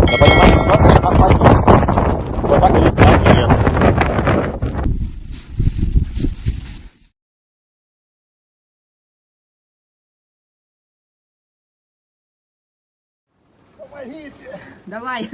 Я понимаю, ситуация опасна. Вот так или так интересно. Давай.